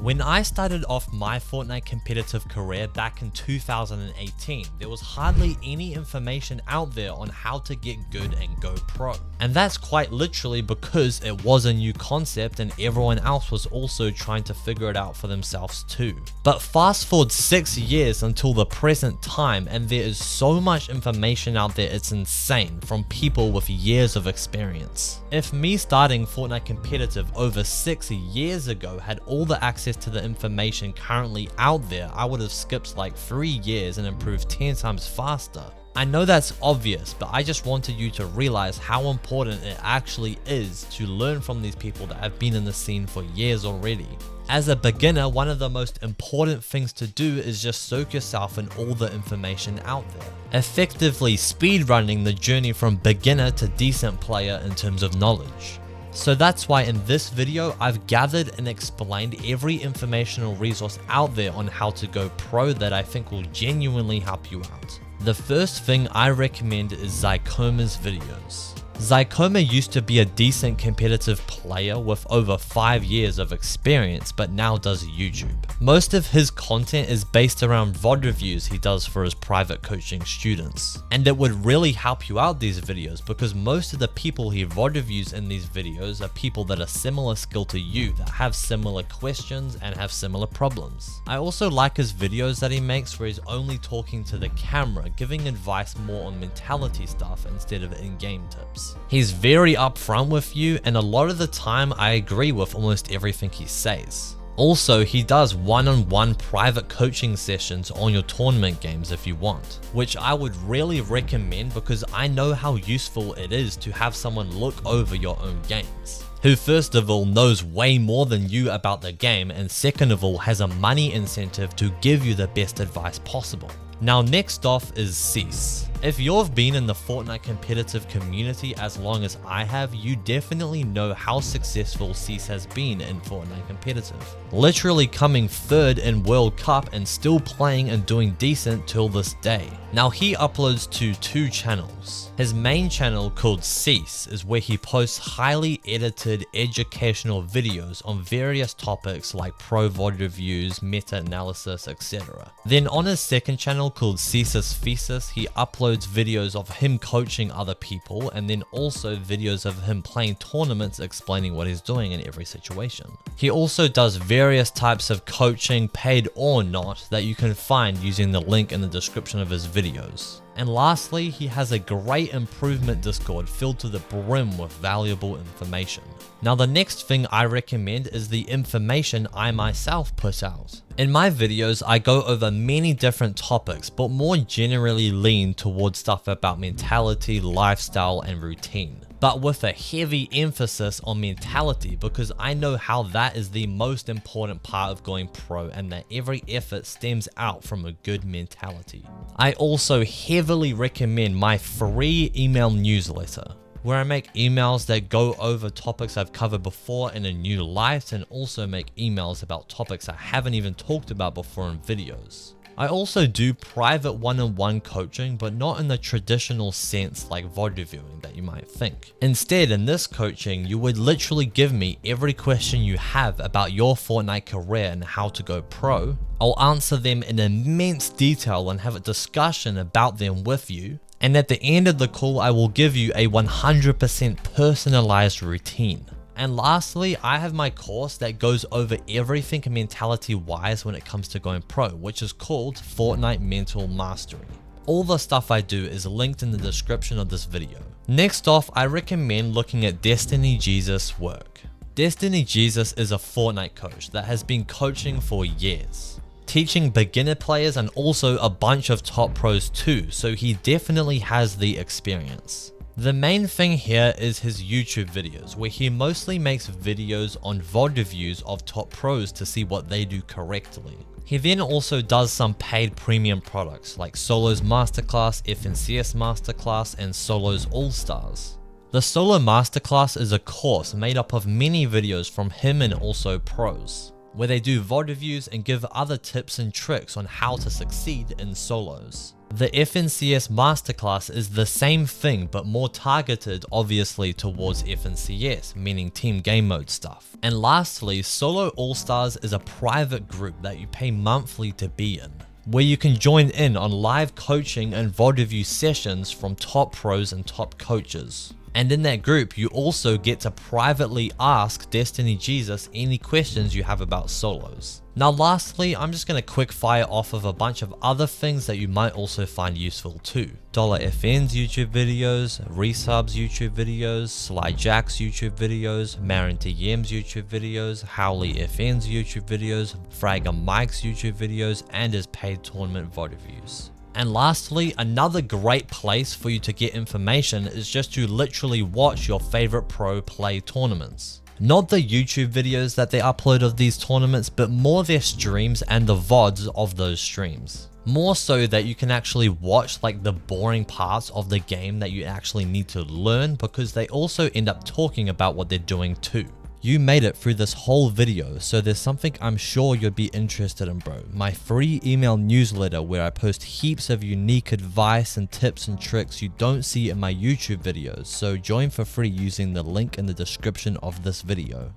When I started off my Fortnite competitive career back in 2018, there was hardly any information out there on how to get good and go pro. And that's quite literally because it was a new concept and everyone else was also trying to figure it out for themselves too. But fast forward 6 years until the present time, and there is so much information out there, it's insane, from people with years of experience. If me starting Fortnite competitive over 6 years ago had all the access to the information currently out there, I would have skipped like 3 years and improved 10 times faster. I know that's obvious, but I just wanted you to realize how important it actually is to learn from these people that have been in the scene for years already. As a beginner, one of the most important things to do is just soak yourself in all the information out there, effectively speedrunning the journey from beginner to decent player in terms of knowledge. So that's why in this video, I've gathered and explained every informational resource out there on how to go pro that I think will genuinely help you out. The first thing I recommend is Zycoma's videos. Zycoma used to be a decent competitive player with over 5 years of experience, but now does YouTube. Most of his content is based around VOD reviews he does for his private coaching students. And it would really help you out these videos because most of the people he VOD reviews in these videos are people that are similar skill to you, that have similar questions and have similar problems. I also like his videos that he makes where he's only talking to the camera, giving advice more on mentality stuff instead of in-game tips. He's very upfront with you, and a lot of the time I agree with almost everything he says. Also, he does one-on-one private coaching sessions on your tournament games if you want, which I would really recommend because I know how useful it is to have someone look over your own games, who first of all knows way more than you about the game, and second of all has a money incentive to give you the best advice possible. Now next off is Cease. If you've been in the Fortnite competitive community as long as I have, you definitely know how successful Cease has been in Fortnite competitive. Literally coming third in World Cup and still playing and doing decent till this day. Now he uploads to 2 channels. His main channel called Cease is where he posts highly edited educational videos on various topics like pro VOD reviews, meta-analysis, etc. Then on his second channel called Cease's Thesis, he uploads videos of him coaching other people and then also videos of him playing tournaments explaining what he's doing in every situation. He also does various types of coaching, paid or not, that you can find using the link in the description of his videos. And lastly, he has a great improvement Discord filled to the brim with valuable information. Now the next thing I recommend is the information I myself put out. In my videos, I go over many different topics, but more generally lean towards stuff about mentality, lifestyle, and routine. But with a heavy emphasis on mentality because I know how that is the most important part of going pro and that every effort stems out from a good mentality. I also heavily recommend my free email newsletter, where I make emails that go over topics I've covered before in a new light and also make emails about topics I haven't even talked about before in videos. I also do private one-on-one coaching, but not in the traditional sense like VOD reviewing that you might think. Instead, in this coaching, you would literally give me every question you have about your Fortnite career and how to go pro. I'll answer them in immense detail and have a discussion about them with you. And at the end of the call, I will give you a 100% personalized routine. And lastly, I have my course that goes over everything mentality wise when it comes to going pro, which is called Fortnite Mental Mastery. All the stuff I do is linked in the description of this video. Next off, I recommend looking at Destiny Jesus' work. Destiny Jesus is a Fortnite coach that has been coaching for years, teaching beginner players and also a bunch of top pros too, so he definitely has the experience. The main thing here is his YouTube videos, where he mostly makes videos on VOD reviews of top pros to see what they do correctly. He then also does some paid premium products like Solo's Masterclass, FNCS Masterclass, and Solo's All-Stars. The Solo Masterclass is a course made up of many videos from him and also pros. where they do VOD reviews and give other tips and tricks on how to succeed in solos. The FNCS Masterclass is the same thing but more targeted obviously towards FNCS, meaning team game mode stuff. And lastly, Solo All-Stars is a private group that you pay monthly to be in, where you can join in on live coaching and VOD review sessions from top pros and top coaches. And in that group, you also get to privately ask Destiny Jesus any questions you have about solos. Now lastly, I'm just going to quick fire off of a bunch of other things that you might also find useful too. $FN's YouTube videos, Resub's YouTube videos, Sly Jack's YouTube videos, Marin TM's YouTube videos, Howley FN's YouTube videos, Fragger Mike's YouTube videos, and his paid tournament VOD reviews. And lastly, another great place for you to get information is just to literally watch your favorite pro play tournaments. Not the YouTube videos that they upload of these tournaments, but more their streams and the VODs of those streams. More so that you can actually watch like the boring parts of the game that you actually need to learn, because they also end up talking about what they're doing too. You made it through this whole video, so there's something I'm sure you'd be interested in, bro. My free email newsletter where I post heaps of unique advice and tips and tricks you don't see in my YouTube videos, so join for free using the link in the description of this video.